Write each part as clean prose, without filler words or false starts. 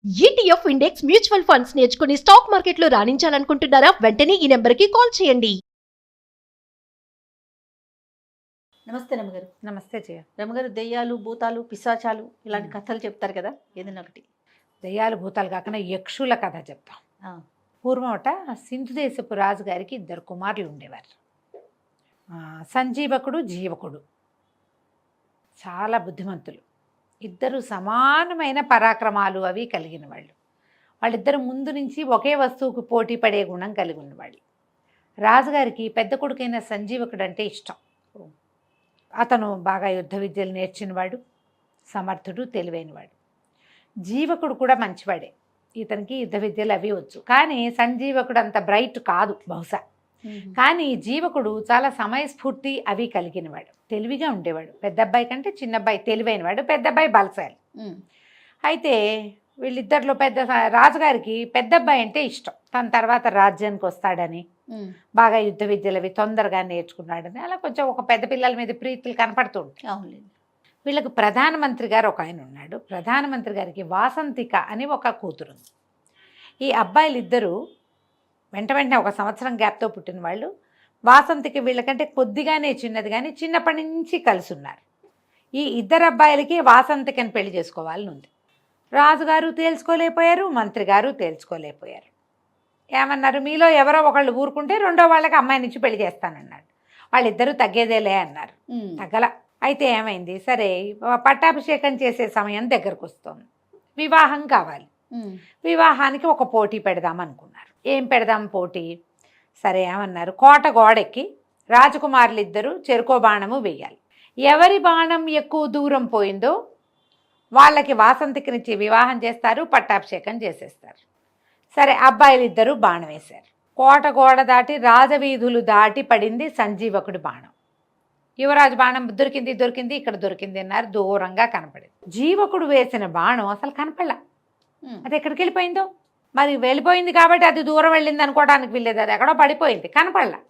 ETF index mutual funds నేర్చుకుని stock మార్కెట్లో రాణించాలనుకుంటున్నారా? వెంటనే ఈ నెంబర్కి కాల్ చేయండి. నమస్తే రమగారు. నమస్తే జయ. రమగారు, దెయ్యాలు, భూతాలు, పిశాచాలు ఇలాంటి కథలు చెప్తారు కదా, ఏదైనా ఒకటి. దయ్యాలు భూతాలు కాకుండా యక్షుల కథ చెప్తాం. పూర్వమట సింధు దేశపు రాజుగారికి 2 కుమారులు ఉండేవారు. సంజీవకుడు, జీవకుడు. చాలా బుద్ధిమంతులు. ఇద్దరు సమానమైన పరాక్రమాలు అవి కలిగిన వాళ్ళు. వాళ్ళిద్దరు ముందు నుంచి ఒకే వస్తువుకు పోటీ పడే గుణం కలిగి ఉన్నవాళ్ళు. రాజుగారికి పెద్ద కొడుకైన సంజీవకుడు అంటే ఇష్టం. అతను బాగా యుద్ధ విద్యలు నేర్చినవాడు, సమర్థుడు, తెలివైనవాడు. జీవకుడు కూడా మంచివాడే. ఇతనికి యుద్ధ విద్యలు అవి వచ్చు. కానీ సంజీవకుడు అంత బ్రైట్ కాదు బహుశా. కానీ జీవకుడు చాలా సమయస్ఫూర్తి అవి కలిగినవాడు, తెలివిగా ఉండేవాడు. పెద్ద అబ్బాయి కంటే చిన్న అబ్బాయి తెలివైనవాడు, పెద్ద అబ్బాయి బలశాలి. అయితే వీళ్ళిద్దరిలో రాజుగారికి పెద్ద అబ్బాయి అంటే ఇష్టం. తన తర్వాత రాజ్యానికి వస్తాడని, బాగా యుద్ధ విద్యలు అవి తొందరగా నేర్చుకున్నాడని, అలా కొంచెం ఒక పెద్ద పిల్లల మీద ప్రీతులు కనపడుతూ ఉంటాయి. అవునులేండి. వీళ్ళకు ప్రధానమంత్రి గారు ఒక ఆయన ఉన్నాడు. ప్రధానమంత్రి గారికి వాసంతిక అని ఒక కూతురు ఉంది. ఈ అబ్బాయిలు ఇద్దరు వెంటనే 1 సంవత్సరం గ్యాప్తో పుట్టిన వాళ్ళు. వాసంతికి వీళ్ళకంటే కొద్దిగానే చిన్నది, కానీ చిన్నప్పటి నుంచి కలిసి ఉన్నారు. ఈ 2 అబ్బాయిలకి వాసంతికని పెళ్లి చేసుకోవాలని ఉంది. రాజుగారు తేల్చుకోలేకపోయారు, మంత్రి గారు తేల్చుకోలేకపోయారు. ఏమన్నారు, మీలో ఎవరో ఒకళ్ళు ఊరుకుంటే రెండో వాళ్ళకి అమ్మాయినిచ్చి పెళ్లి చేస్తానన్నాడు. వాళ్ళిద్దరూ తగ్గేదేలే అన్నారు. తగ్గల. అయితే ఏమైంది, సరే పట్టాభిషేకం చేసే సమయం దగ్గరకు వస్తుంది, వివాహం కావాలి. వివాహానికి ఒక పోటీ పెడదాం అనుకున్నారు. ఏం పెడదాం పోటీ? సరే ఏమన్నారు, కోట గోడెక్కి రాజకుమారులు ఇద్దరు చెరుకో బాణము వేయాలి. ఎవరి బాణం ఎక్కువ దూరం పోయిందో వాళ్ళకి వాసంతికనిచ్చి వివాహం చేస్తారు, పట్టాభిషేకం చేసేస్తారు. సరే అబ్బాయిలు ఇద్దరు బాణం వేశారు. కోట గోడ దాటి రాజవీధులు దాటి పడింది సంజీవకుడి బాణం. యువరాజు బాణం దొరికింది, ఇక్కడ దొరికింది అన్నారు. దూరంగా కనపడింది. జీవకుడు వేసిన బాణం అసలు కనపడలా. అది ఎక్కడికి వెళ్ళిపోయిందో. మరి వెళ్ళిపోయింది కాబట్టి అది దూరం వెళ్ళింది అనుకోవడానికి వీల్లేదు. అది ఎక్కడో పడిపోయింది, కనపడలా.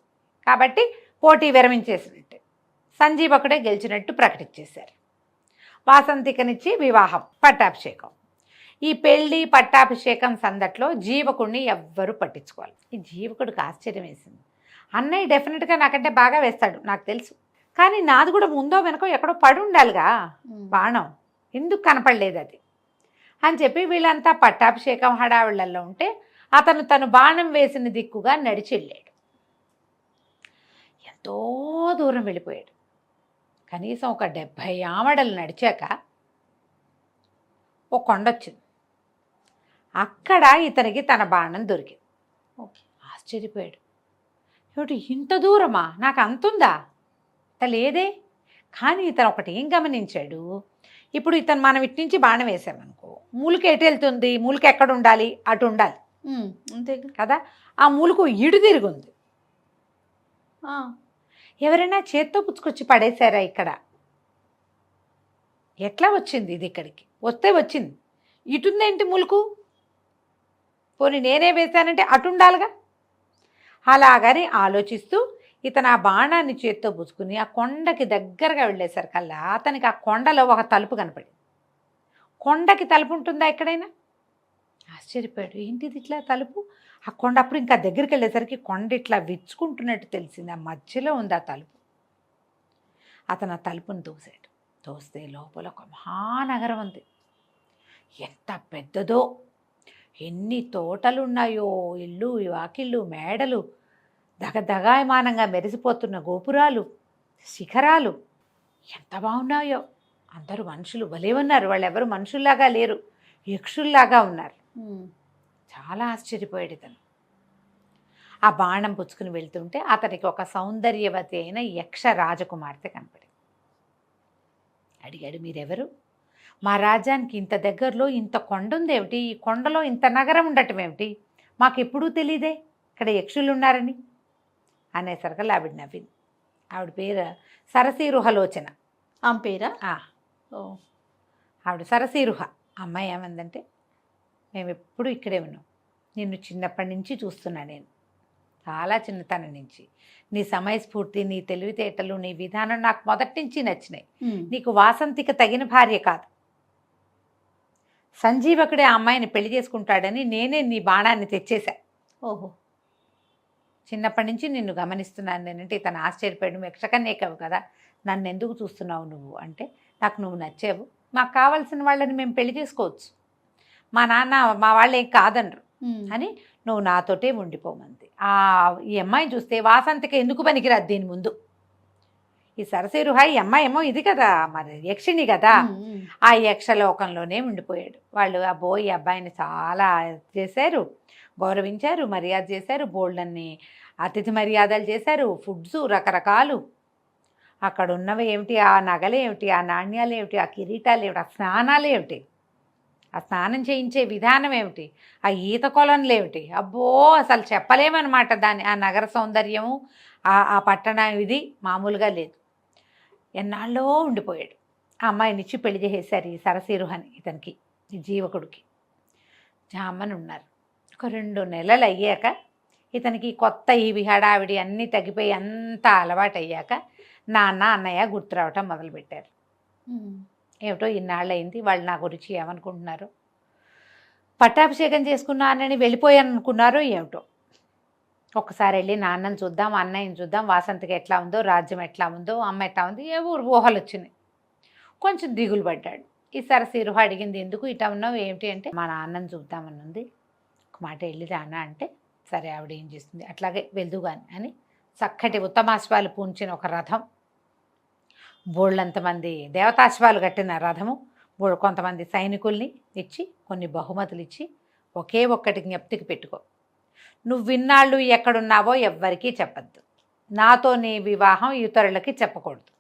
కాబట్టి పోటీ విరమించేసినట్టు, సంజీవకుడే గెలిచినట్టు ప్రకటించేశారు. వాసంతికనిచ్చి వివాహం, పట్టాభిషేకం. ఈ పెళ్ళి పట్టాభిషేకం సందట్లో జీవకుడిని ఎవ్వరూ పట్టించుకోవాలి. ఈ జీవకుడికి ఆశ్చర్యం వేసింది. అన్నయ్య డెఫినెట్గా నాకంటే బాగా వేస్తాడు, నాకు తెలుసు. కానీ నాది కూడా ముందో వెనకో ఎక్కడో పడి ఉండాలిగా బాణం, ఎందుకు కనపడలేదు అది అని చెప్పి వీళ్ళంతా పట్టాభిషేకం హడావిళ్లలో ఉంటే అతను తను బాణం వేసిన దిక్కుగా నడిచి వెళ్ళాడు. ఎంతో దూరం వెళ్ళిపోయాడు. కనీసం ఒక 70 ఆమడలు నడిచాక ఓ కొండ వచ్చింది. అక్కడ ఇతనికి తన బాణం దొరికింది. ఆశ్చర్యపోయాడు. ఏమిటి ఇంత దూరమా, నాకు అంతుందా? అంత లేదే. కానీ ఇతను ఒకటి ఏం గమనించాడు, ఇప్పుడు ఇతను మనం ఇటు నుంచి బాణం వేసామనుకో, మూలిక ఎటు వెళ్తుంది, మూలిక ఎక్కడ ఉండాలి, అటు ఉండాలి అంతే కదా. ఆ మూలుకు ఇడు తిరుగుంది. ఎవరైనా చేత్తో పుచ్చుకొచ్చి పడేశారా ఇక్కడ? ఎట్లా వచ్చింది ఇది ఇక్కడికి? వస్తే వచ్చింది, ఇటుందేంటి మూలుకు? పోనీ నేనే వేశానంటే అటు ఉండాలిగా. అలాగని ఆలోచిస్తూ ఇతను ఆ బాణాన్ని చేత్తో పుచ్చుకుని ఆ కొండకి దగ్గరగా వెళ్ళేసరికల్లా అతనికి ఆ కొండలో ఒక తలుపు కనపడింది. కొండకి తలుపు ఉంటుందా ఎక్కడైనా? ఆశ్చర్యపోయాడు. ఏంటిది ఇట్లా తలుపు? ఆ కొండ అప్పుడు ఇంకా దగ్గరికి వెళ్ళేసరికి కొండ ఇట్లా విచ్చుకుంటున్నట్టు తెలిసింది. ఆ మధ్యలో ఉంది ఆ తలుపు. అతను ఆ తలుపుని తోసాడు. తోస్తే లోపల ఒక మహానగరం ఉంది. ఎంత పెద్దదో, ఎన్ని తోటలు ఉన్నాయో, ఇల్లు, వాకిళ్ళు, మేడలు, దగదగాయమానంగా మెరిసిపోతున్న గోపురాలు, శిఖరాలు ఎంత బాగున్నాయో. అందరూ మనుషులు భలే ఉన్నారు. వాళ్ళు ఎవరు మనుషుల్లాగా లేరు, యక్షుల్లాగా ఉన్నారు. చాలా ఆశ్చర్యపోయాడు ఇతను. ఆ బాణం పుచ్చుకుని వెళ్తుంటే అతనికి ఒక సౌందర్యవతి అయిన యక్ష రాజకుమార్తె కనపడింది. అడిగాడు, మీరెవరు? మా రాజ్యానికి ఇంత దగ్గరలో ఇంత కొండ ఉందేమిటి, ఈ కొండలో ఇంత నగరం ఉండటం ఏమిటి, మాకు ఎప్పుడూ తెలియదే ఇక్కడ యక్షులు ఉన్నారని అనేసరికల్లా ఆవిడ నవ్వింది. ఆవిడ పేరు సరసీరుహలోచన. ఆమె పేరా? ఆవిడ సరసీరుహ. అమ్మాయి ఏమందంటే, మేము ఎప్పుడు ఇక్కడే ఉన్నాం, నిన్ను చిన్నప్పటి నుంచి చూస్తున్నా నేను, చాలా చిన్నతనం నుంచి. నీ సమయస్ఫూర్తి, నీ తెలివితేటలు, నీ విధానం నాకు మొదటి నుంచి నచ్చినాయి. నీకు వాసంతిక తగిన భార్య కాదు, సంజీవకుడే ఆ అమ్మాయిని పెళ్లి చేసుకుంటాడని నేనే నీ బాణాన్ని తెచ్చేశా. ఓహో. చిన్నప్పటి నుంచి నిన్ను గమనిస్తున్నాను నేనంటే ఇతను ఆశ్చర్యపోయాడు. నువ్వు యక్షకన్యకవు కదా, నన్ను ఎందుకు చూస్తున్నావు నువ్వు అంటే, నాకు నువ్వు నచ్చావు, మాకు కావాల్సిన వాళ్ళని మేము పెళ్లి చేసుకోవచ్చు, మా నాన్న మా వాళ్ళు ఏం కాదనరు అని నువ్వు నాతోటే ఉండిపోమంది. ఈ అమ్మాయిని చూస్తే వాసంతికి ఎందుకు పనికిరాదు దీని ముందు. ఈ సరసేరుహ ఈ అమ్మాయి ఏమో ఇది కదా, మరి యక్షిణి కదా, ఆ యక్షలోకంలోనే ఉండిపోయాడు. వాళ్ళు అబ్బో ఈ అబ్బాయిని చాలా చేశారు, గౌరవించారు, మర్యాద చేశారు, బోల్డన్ని అతిథి మర్యాదలు చేశారు, ఫుడ్స్ రకరకాలు. అక్కడ ఉన్నవి ఏమిటి, ఆ నగలు ఏమిటి, ఆ నాణ్యాలు ఏమిటి, ఆ కిరీటాలు ఏమిటి, ఆ స్నానాలు ఏమిటి, ఆ స్నానం చేయించే విధానం ఏమిటి, ఆ ఈత కొలనులు ఏమిటి, అబ్బో అసలు చెప్పలేమన్నమాట. దాని ఆ నగర సౌందర్యము, ఆ పట్టణం ఇది మామూలుగా లేదు. ఎన్నాళ్ళో ఉండిపోయాడు. ఆ అమ్మాయినిచ్చి పెళ్లి చేసేసారు ఈ సరసీరుహని ఇతనికి, ఈ జీవకుడికి. జామని ఉన్నారు. ఒక 2 నెలలు అయ్యాక ఇతనికి కొత్త ఈ హడావిడి అన్నీ తగ్గిపోయి అంతా అలవాటు అయ్యాక నాన్న అన్నయ్య గుర్తు రావటం మొదలుపెట్టారు. ఏమిటో ఇన్నాళ్ళు అయింది, వాళ్ళు నా గురించి ఏమనుకుంటున్నారు, పట్టాభిషేకం చేసుకున్నానని వెళ్ళిపోయాను అనుకున్నారో ఏమిటో. ఒక్కసారి వెళ్ళి నాన్నని చూద్దాం, అన్నయ్యని చూద్దాం, వాసంతికి ఎట్లా ఉందో, రాజ్యం ఎట్లా ఉందో, అమ్మ ఎట్లా ఉంది, ఏ ఊహలు వచ్చినాయి. కొంచెం దిగులు పడ్డాడు. ఈ సరసీరుహ అడిగింది, ఎందుకు ఇట్లా ఉన్నావు ఏమిటి అంటే, మా నాన్నని చూద్దామని ఉంది, ఒక మాట వెళ్ళి నాన్న అంటే, సరే ఆవిడ ఏం చేస్తుంది అట్లాగే వెళ్దు కానీ అని చక్కటి ఉత్తమాశ్వాలు పూంచిన ఒక రథం, బోళ్ళంతమంది దేవతాశ్వాలు కట్టిన రథము, కొంతమంది సైనికుల్ని ఇచ్చి, కొన్ని బహుమతులు ఇచ్చి, ఒకే ఒక్కటి జ్ఞప్తికి పెట్టుకో, నువ్వు విన్నాళ్ళు ఎక్కడున్నావో ఎవ్వరికీ చెప్పద్దు, నాతో నీ వివాహం ఇతరులకి చెప్పకూడదు,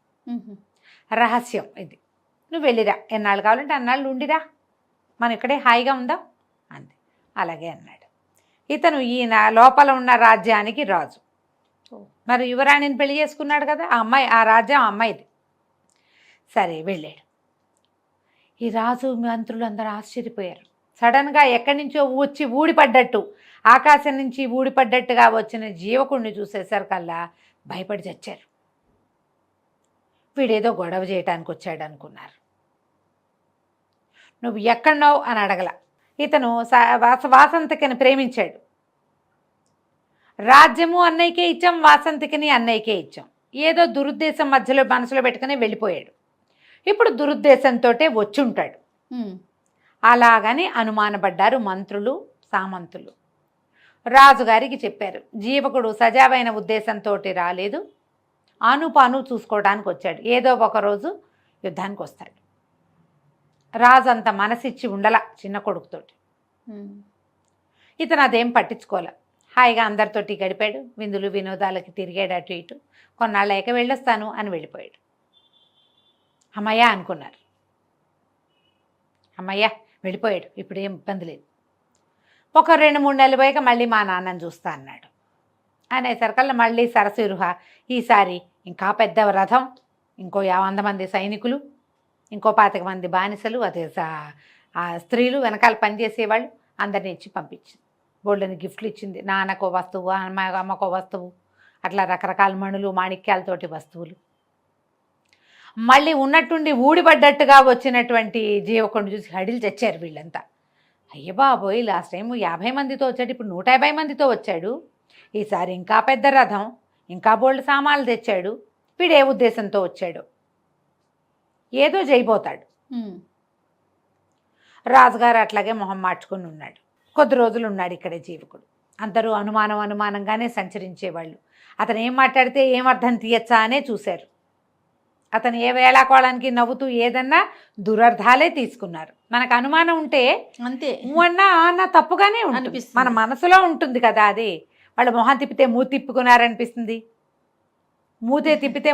రహస్యం ఇది, నువ్వు వెళ్ళిరా, ఎన్నాళ్ళు కావాలంటే అన్నాళ్ళు ఉండిరా, మనం ఇక్కడే హాయిగా ఉందాం అంది. అలాగే అన్నాడు. ఇతను ఈయన లోపల ఉన్న రాజ్యానికి రాజు, మరి యువరాణిని పెళ్లి చేసుకున్నాడు కదా, ఆ అమ్మాయి, ఆ రాజ్యం అమ్మాయిది. సరే వెళ్ళాడు. ఈ రాజు మంత్రులు అందరూ ఆశ్చర్యపోయారు. సడన్గా ఎక్కడి నుంచో వచ్చి ఊడిపడ్డట్టు, ఆకాశం నుంచి ఊడిపడ్డట్టుగా వచ్చిన జీవకుడిని చూసేసరికల్లా భయపడి చచ్చారు. వీడేదో గొడవ చేయడానికి వచ్చాడు అనుకున్నారు. నువ్వు ఎక్కడున్నావు అని అడగల. ఇతను వాసంతికని ప్రేమించాడు. రాజ్యము అన్నయ్యకే ఇచ్చాం, వాసంతికని అన్నయ్యకే ఇచ్చాం. ఏదో దురుద్దేశం మధ్యలో మనసులో పెట్టుకుని వెళ్ళిపోయాడు. ఇప్పుడు దురుద్దేశంతో వచ్చుంటాడు. అలాగని అనుమానపడ్డారు మంత్రులు, సామంతులు. రాజుగారికి చెప్పారు, జీవకుడు సజావైన ఉద్దేశంతో రాలేదు, ఆనుపాను చూసుకోవడానికి వచ్చాడు, ఏదో ఒకరోజు యుద్ధానికి వస్తాడు. రాజు అంత మనసిచ్చి ఉండల చిన్న కొడుకుతోటి. ఇతను అదేం పట్టించుకోలే, హాయిగా అందరితోటి గడిపాడు, విందులు వినోదాలకి తిరిగాడు, అటు ఇటు. కొన్నాళ్ళక వెళ్ళొస్తాను అని వెళ్ళిపోయాడు. అమ్మయ్య అనుకున్నారు, అమ్మయ్య వెళ్ళిపోయాడు, ఇప్పుడు ఏం ఇబ్బంది లేదు. ఒక 2-3 నెలలు పోయాక మళ్ళీ మా నాన్నని చూస్తా అన్నాడు. అనేసరికల్లా మళ్ళీ సరసీరుహ ఈసారి ఇంకా పెద్ద రథం, ఇంకో 50 మంది సైనికులు, ఇంకో 25 మంది బానిసలు, అదే ఆ స్త్రీలు వెనకాల పనిచేసేవాళ్ళు అందరిని ఇచ్చి పంపించింది. గోల్డెన్ గిఫ్ట్లు ఇచ్చింది, నాన్నకో వస్తువు, అమ్మకో వస్తువు, అట్లా రకరకాల మణులు మాణిక్యాలతోటి వస్తువులు. మళ్ళీ ఉన్నట్టుండి ఊడిపడ్డట్టుగా వచ్చినటువంటి జీవకుడిని చూసి హడిలు తెచ్చారు వీళ్ళంతా. అయ్య బాబోయ్, లాస్ట్ టైం 50 మందితో వచ్చాడు, ఇప్పుడు 150 మందితో వచ్చాడు, ఈసారి ఇంకా పెద్ద రథం, ఇంకా బోల్డ్ సామాన్లు తెచ్చాడు, వీడే ఉద్దేశంతో వచ్చాడు, ఏదో చేయబోతాడు. రాజుగారు అట్లాగే మొహం మార్చుకొని ఉన్నాడు. కొద్ది రోజులు ఉన్నాడు ఇక్కడే జీవకుడు. అందరూ అనుమానంగానే సంచరించేవాళ్ళు. అతను ఏం మాట్లాడితే ఏం అర్థం తీయచ్చా అనే చూశారు. అతను ఏ వేళాకోళానికి నవ్వుతూ ఏదన్నా దురర్థాలే తీసుకున్నారు. మనకు అనుమానం ఉంటే అంతే, అన్న తప్పుగానే ఉంటుంది, మన మనసులో ఉంటుంది కదా. అది వాళ్ళు మొహం తిప్పితే మూతి తిప్పుకున్నారనిపిస్తుంది, మూతే తిప్పితే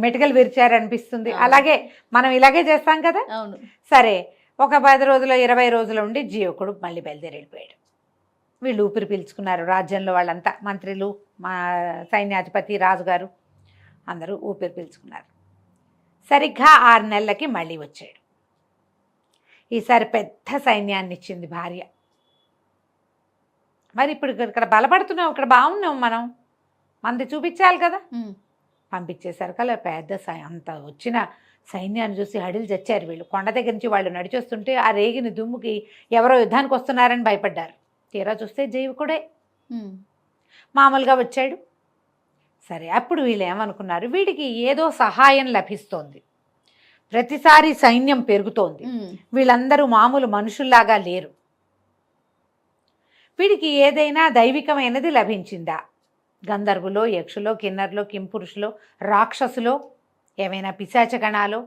మెటికలు విరిచారనిపిస్తుంది. అలాగే మనం ఇలాగే చేస్తాం కదా. అవును. సరే, ఒక 10 రోజులు 20 రోజులు ఉండి జీవకుడు మళ్ళీ బయలుదేరి వెళ్ళిపోయాడు. వీళ్ళు ఊపిరి పీల్చుకున్నారు. రాజ్యంలో వాళ్ళంతా, మంత్రులు, మా సైన్యాధిపతి, రాజుగారు అందరూ ఊపిరి పీల్చుకున్నారు. సరిగ్గా 6 నెలలకి మళ్ళీ వచ్చాడు. ఈసారి పెద్ద సైన్యాన్ని ఇచ్చింది భార్య. మరి ఇప్పుడు ఇక్కడ బలపడుతున్నాం, ఇక్కడ బాగున్నాం, మనది చూపించాలి కదా. పంపించేసరికి అలా పెద్ద అంత వచ్చిన సైన్యాన్ని చూసి హడిలు చచ్చారు వీళ్ళు. కొండ దగ్గర నుంచి వాళ్ళు నడిచొస్తుంటే ఆ రేగిన దుమ్ముకి ఎవరో యుద్ధానికి వస్తున్నారని భయపడ్డారు. తీరా చూస్తే జీవకుడే మామూలుగా వచ్చాడు. సరే, అప్పుడు వీళ్ళు ఏమనుకున్నారు, వీడికి ఏదో సహాయం లభిస్తోంది, ప్రతిసారి సైన్యం పెరుగుతోంది, వీళ్ళందరూ మామూలు మనుషుల్లాగా లేరు, వీడికి ఏదైనా దైవికమైనది లభించిందా, గంధర్వులో, యక్షులో, కిన్నర్లో, కింపురుషులో, రాక్షసులో, ఏమైనా పిశాచగణాలో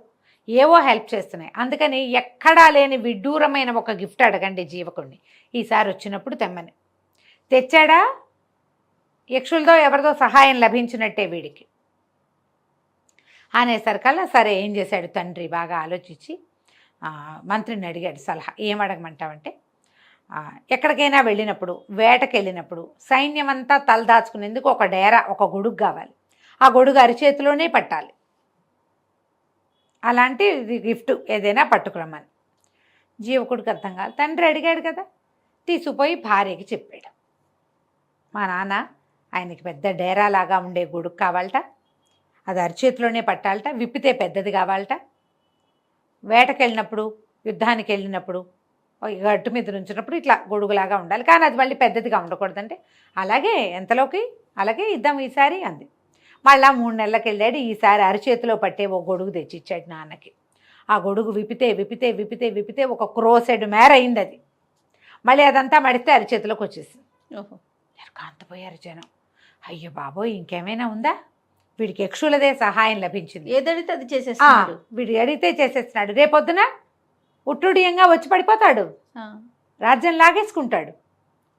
ఏవో హెల్ప్ చేస్తున్నాయి. అందుకని ఎక్కడా లేని విడ్డూరమైన ఒక గిఫ్ట్ అడగండి జీవకుడిని, ఈసారి వచ్చినప్పుడు తెమ్మని. తెచ్చాడా, యక్షులతో ఎవరిదో సహాయం లభించినట్టే వీడికి అనేసరికల్లా సరే ఏం చేశాడు తండ్రి, బాగా ఆలోచించి మంత్రిని అడిగాడు సలహా. ఏం అడగమంటావంటే, ఎక్కడికైనా వెళ్ళినప్పుడు, వేటకి వెళ్ళినప్పుడు సైన్యం అంతా తలదాచుకునేందుకు ఒక డేరా, ఒక గొడుగు కావాలి. ఆ గొడుగు అరిచేతిలోనే పట్టాలి. అలాంటి గిఫ్ట్ ఏదైనా పట్టుకురమ్మని. జీవకుడికి అర్థం కాదు. తండ్రి అడిగాడు కదా, తీసుకుపోయి భార్యకి చెప్పాడు. మా నాన్న ఆయనకి పెద్ద డేరా లాగా ఉండే గొడుగు కావాలట, అది అరిచేతిలోనే పట్టాలట, విప్పితే పెద్దది కావాలట, వేటకి వెళ్ళినప్పుడు, యుద్ధానికి వెళ్ళినప్పుడు, గట్టు మీద నుంచినప్పుడు ఇట్లా గొడుగులాగా ఉండాలి, కానీ అది మళ్ళీ పెద్దదిగా ఉండకూడదంటే అలాగే ఎంతలోకి అలాగే ఇద్దాం ఈసారి అంది. మళ్ళా 3 నెలలకు వెళ్ళాడు. ఈసారి అరిచేతిలో పట్టే ఓ గొడుగు తెచ్చిచ్చాడు నాన్నకి. ఆ గొడుగు విప్పితే విప్పితే విప్పితే విప్పితే ఒక క్రోసెడ్ మేర అయింది అది. మళ్ళీ అదంతా మడితే అరిచేతిలోకి వచ్చేసింది. ఓహో, కాంతపోయారు జనం. అయ్యో బాబోయ్, ఇంకేమైనా ఉందా, వీడికి యక్షులదే సహాయం లభించింది, ఏదడితే అది చేసేస్తున్నాడు. వీడు అడిగితే చేసేస్తున్నాడు, రేపొద్దున ఉట్టుడియంగా వచ్చి పడిపోతాడు, రాజ్యం లాగేసుకుంటాడు.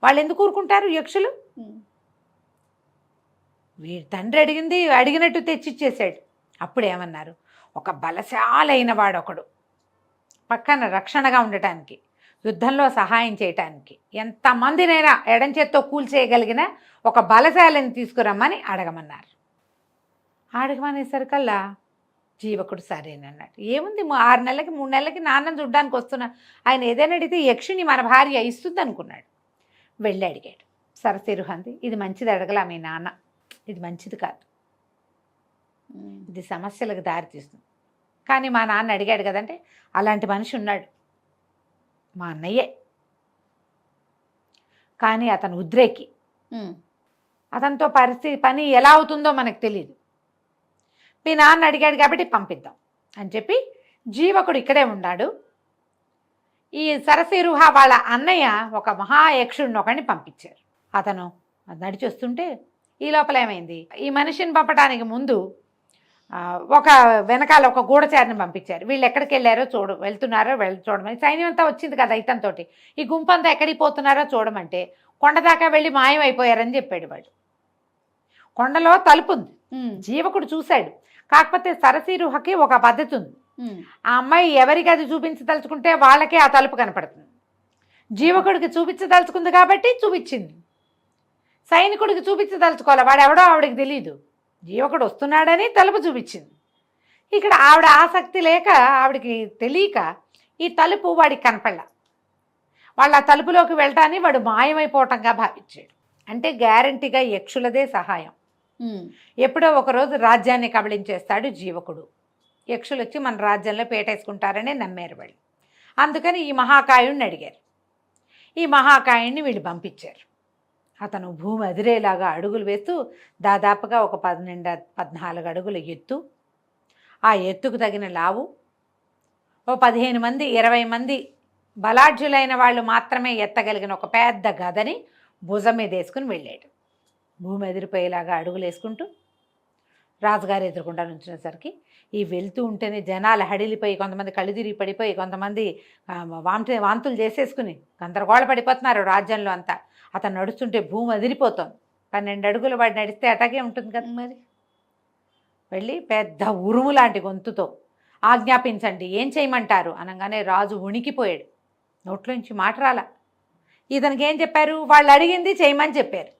వాళ్ళు ఎందుకు ఊరుకుంటారు యక్షులు? వీడి తండ్రి అడిగినట్టు తెచ్చిచ్చేసాడు. అప్పుడు ఏమన్నారు, ఒక బలశాలైన వాడొకడు పక్కన రక్షణగా ఉండటానికి, యుద్ధంలో సహాయం చేయటానికి, ఎంతమందినైనా ఎడంచేత్తో కూల్చేయగలిగిన ఒక బలశాలని తీసుకురమ్మని అడగమన్నారు. అడగమనేసరికల్లా జీవకుడు సరేనన్నాడు. ఏముంది, 6 నెలలకి 3 నెలలకి నాన్నని చూడ్డానికి వస్తున్నా, ఆయన ఏదైనా అడిగితే యక్షిని మన భార్య ఇస్తుంది అనుకున్నాడు. వెళ్ళి అడిగాడు. సరసిరుహంది, ఇది మంచిది అడగలా మీ నాన్న, ఇది మంచిది కాదు, ఇది సమస్యలకు దారితీస్తుంది. కానీ మా నాన్న అడిగాడు కదంటే, అలాంటి మనిషి ఉన్నాడు, మా అన్నయ్యే, కానీ అతను ఉద్రేకి, అతనితో పని ఎలా అవుతుందో మనకు తెలియదు, మీ నాన్న అడిగాడు కాబట్టి పంపిద్దాం అని చెప్పి జీవకుడు ఇక్కడే ఉన్నాడు. ఈ సరసిరుహ వాళ్ళ అన్నయ్య ఒక మహాయక్షుడిని ఒకడిని పంపించారు. అతను నడిచి వస్తుంటే ఈ లోపల ఏమైంది, ఈ మనిషిని పంపడానికి ముందు ఒక వెనకాల ఒక గూఢచారిని పంపించారు. వీళ్ళు ఎక్కడికి వెళ్ళారో వెళ్తున్నారో చూడమని. సైన్యం అంతా వచ్చింది కదా ఇతనితోటి, ఈ గుంపంతా ఎక్కడికి పోతున్నారో చూడమంటే కొండ దాకా వెళ్ళి మాయమైపోయారని చెప్పాడు వాడు. కొండలో తలుపు ఉంది, జీవకుడు చూశాడు. కాకపోతే సరసిరుహకి ఒక పద్ధతి ఉంది, ఆ అమ్మాయి ఎవరికి అది చూపించదలుచుకుంటే వాళ్ళకే ఆ తలుపు కనపడుతుంది. జీవకుడికి చూపించదలుచుకుంది కాబట్టి చూపించింది, సైనికుడికి చూపించదలుచుకోవాలి, వాడు ఎవడో ఆవిడకి తెలియదు, జీవకుడు వస్తున్నాడని తలుపు చూపించింది. ఇక్కడ ఆవిడ ఆసక్తి లేక, ఆవిడకి తెలియక ఈ తలుపు వాడికి కనపడలా. వాళ్ళు ఆ తలుపులోకి వెళ్ళటాన్ని వాడు మాయమైపోవటంగా భావించాడు. అంటే గ్యారంటీగా యక్షులదే సహాయం. ఎప్పుడో ఒకరోజు రాజ్యాన్ని కబళించేస్తాడు జీవకుడు. యక్షులు వచ్చి మన రాజ్యంలో పేటేసుకుంటారని నమ్మారు వాళ్ళు. అందుకని ఈ మహాకాయుడిని అడిగారు. ఈ మహాకాయుడిని వీళ్ళు పంపించారు. అతను భూమి అదిరేలాగా అడుగులు వేస్తూ దాదాపుగా ఒక 14 అడుగుల ఎత్తు, ఆ ఎత్తుకు తగిన లావు, ఓ 15 మంది 20 మంది బలాఢ్యులైన వాళ్ళు మాత్రమే ఎత్తగలిగిన ఒక పెద్ద గదని భుజం మీద వేసుకుని వెళ్ళాడు. భూమి ఎదిరిపోయేలాగా అడుగులు వేసుకుంటూ రాజుగారు ఎదురుకుండా నుంచినసరికి ఈ వెళ్తూ ఉంటేనే జనాలు హడిలిపోయి, కొంతమంది కళ్ళు తిరిగి పడిపోయి, కొంతమంది వాంతులు చేసేసుకుని గందరగోళ పడిపోతున్నారు రాజ్యంలో అంతా. అతను నడుస్తుంటే భూమి అదిరిపోతుంది. 12 అడుగులు వాడు నడిస్తే అటాగే ఉంటుంది కదా. మరి వెళ్ళి పెద్ద ఉరుము లాంటి గొంతుతో ఆజ్ఞాపించండి, ఏం చేయమంటారు అనగానే రాజు వణికిపోయాడు. నోట్లోంచి మాట రాలా. ఇతనికి ఏం చెప్పారు, వాళ్ళు అడిగింది చేయమని చెప్పారు.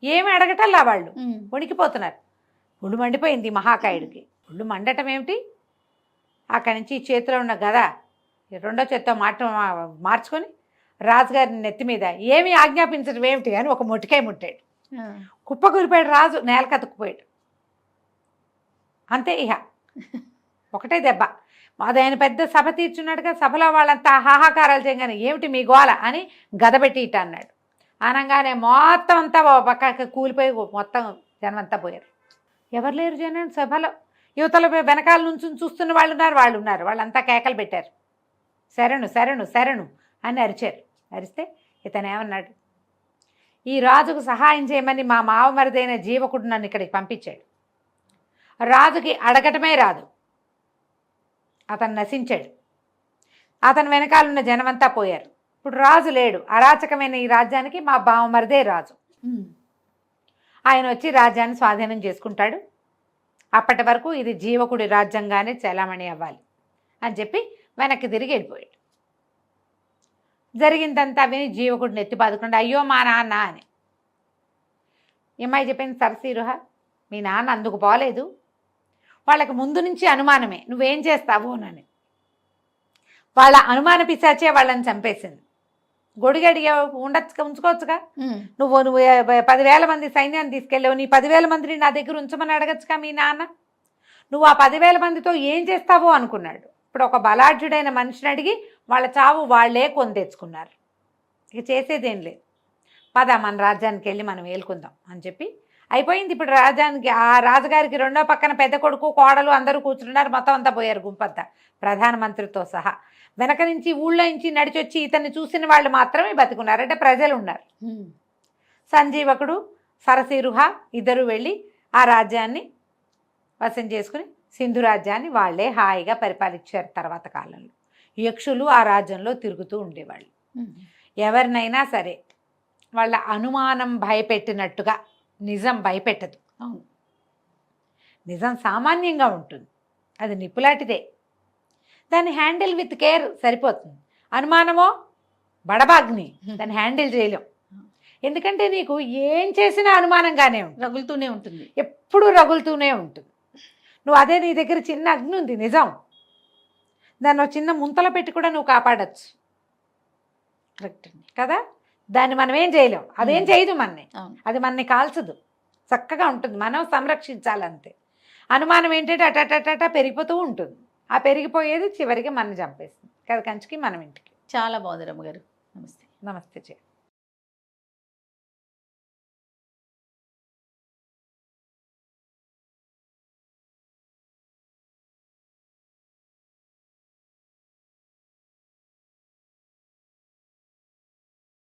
ఏమి అడగటల్లా వాళ్ళు వణికిపోతున్నారు. ఒళ్ళు మండిపోయింది మహాకాయుడికి. ఒళ్ళు మండటం ఏమిటి, అక్కడి నుంచి చేతిలో ఉన్న గద రెండో చేత్తో మార్చుకొని రాజుగారి నెత్తి మీద ఏమి ఆజ్ఞాపించడం ఏమిటి అని ఒక మొట్టికాయ ముట్టాడు. కుప్పకూలిపోయాడు రాజు, నేల కతుక్కుపోయాడు. అంతే. ఇహ ఒకటే దెబ్బ. అది ఆయన పెద్ద సభ తీర్చున్నాడుగా, సభలో వాళ్ళంతా హాహాకారాలు చేయగానే ఏమిటి మీ గోల అని గదబెట్టి ఇట్ట అన్నాడు. అనగానే మొత్తం అంతా పక్కకి కూలిపోయి మొత్తం జనం అంతా పోయారు. ఎవరు లేరు జనం సభలో. యువతల వెనకాల నుంచి చూస్తున్న వాళ్ళు ఉన్నారు. వాళ్ళంతా కేకలు పెట్టారు, శరణు శరణు శరణు అని అరిచారు. అరిస్తే ఇతను ఏమన్నాడు, ఈ రాజుకు సహాయం చేయమని మా మావమరిదైన జీవకుడు నన్ను ఇక్కడికి పంపించాడు. రాజుకి అడగటమే రాదు, అతను నశించాడు. అతని వెనకాలన్న జనమంతా పోయారు. ఇప్పుడు రాజు లేడు. అరాచకమైన ఈ రాజ్యానికి మా బావమరిదే రాజు. ఆయన వచ్చి రాజ్యాన్ని స్వాధీనం చేసుకుంటాడు. అప్పటి వరకు ఇది జీవకుడి రాజ్యంగానే చలామణి అవ్వాలి అని చెప్పి వెనక్కి తిరిగి వెళ్ళిపోయాడు. జరిగిందంతా విని జీవకుడిని ఎత్తి బాదుకుండా అయ్యో మా నాన్న అని. ఏమై చెప్పింది సరసీరుహ, మీ నాన్న అందుకు పోలేదు. వాళ్ళకి ముందు నుంచి అనుమానమే నువ్వేం చేస్తావు అని. వాళ్ళ అనుమాన పిశాచే వాళ్ళని చంపేసింది. గొడిగడి ఉంచుకోవచ్చుగా. నువ్వు 10,000 మంది సైన్యాన్ని తీసుకెళ్ళావు, నీ 10,000 మందిని నా దగ్గర ఉంచమని అడగచ్చుగా మీ నాన్న. నువ్వు ఆ 10,000 మందితో ఏం చేస్తావో అనుకున్నాడు. ఇప్పుడు ఒక బలాఢ్యుడైన మనిషిని అడిగి వాళ్ళ చావు వాళ్లే కొని తెచ్చుకున్నారు. ఇక చేసేదేం లేదు, పద మన రాజ్యానికి వెళ్ళి మనం ఏలుకుందాం అని చెప్పి అయిపోయింది. ఇప్పుడు రాజ్యానికి ఆ రాజుగారికి రెండో పక్కన పెద్ద కొడుకు కోడలు అందరూ కూర్చున్నారు. మొత్తం అంతా పోయారు గుంపంతా, ప్రధానమంత్రితో సహా. వెనక నుంచి ఊళ్ళో నుంచి నడిచొచ్చి ఇతన్ని చూసిన వాళ్ళు మాత్రమే బతికున్నారు, అంటే ప్రజలు ఉన్నారు. సంజీవకుడు సరసీరుహ ఇద్దరు వెళ్ళి ఆ రాజ్యాన్ని వశం చేసుకుని సింధు రాజ్యాన్ని వాళ్లే హాయిగా పరిపాలించారు. తర్వాత కాలంలో యక్షులు ఆ రాజ్యంలో తిరుగుతూ ఉండేవాళ్ళు. ఎవరినైనా సరే వాళ్ళ అనుమానం భయపెట్టినట్టుగా నిజం భయపెట్టదు. అవును, నిజం సామాన్యంగా ఉంటుంది, అది నిప్పులాంటిదే. దాన్ని హ్యాండిల్ విత్ కేర్ సరిపోతుంది. అనుమానమో బడబాగ్ని, దాన్ని హ్యాండిల్ చేయలేం. ఎందుకంటే నీకు ఏం చేసినా అనుమానంగానే ఉంటుంది, రగులుతూనే ఉంటుంది, ఎప్పుడూ రగులుతూనే ఉంటుంది. నువ్వు అదే నీ దగ్గర చిన్న అగ్ని ఉంది నిజం, దాన్ని ఒక చిన్న ముంతలో పెట్టి కూడా నువ్వు కాపాడచ్చు. కరెక్ట్ కదా, దాన్ని మనం ఏం చేయలేం, అదేం చేయదు మనని, అది మనని కాల్చదు, చక్కగా ఉంటుంది. మనం సంరక్షించాలంతే. అనుమానం ఏంటంటే అటటట పెరిగిపోతూ ఉంటుంది. ఆ పెరిగిపోయేది చివరికి మనం చంపేస్తుంది కదా, కంచికి మనం ఇంటికి. చాలా బాగుంది రమ్మగారు. నమస్తే. నమస్తే.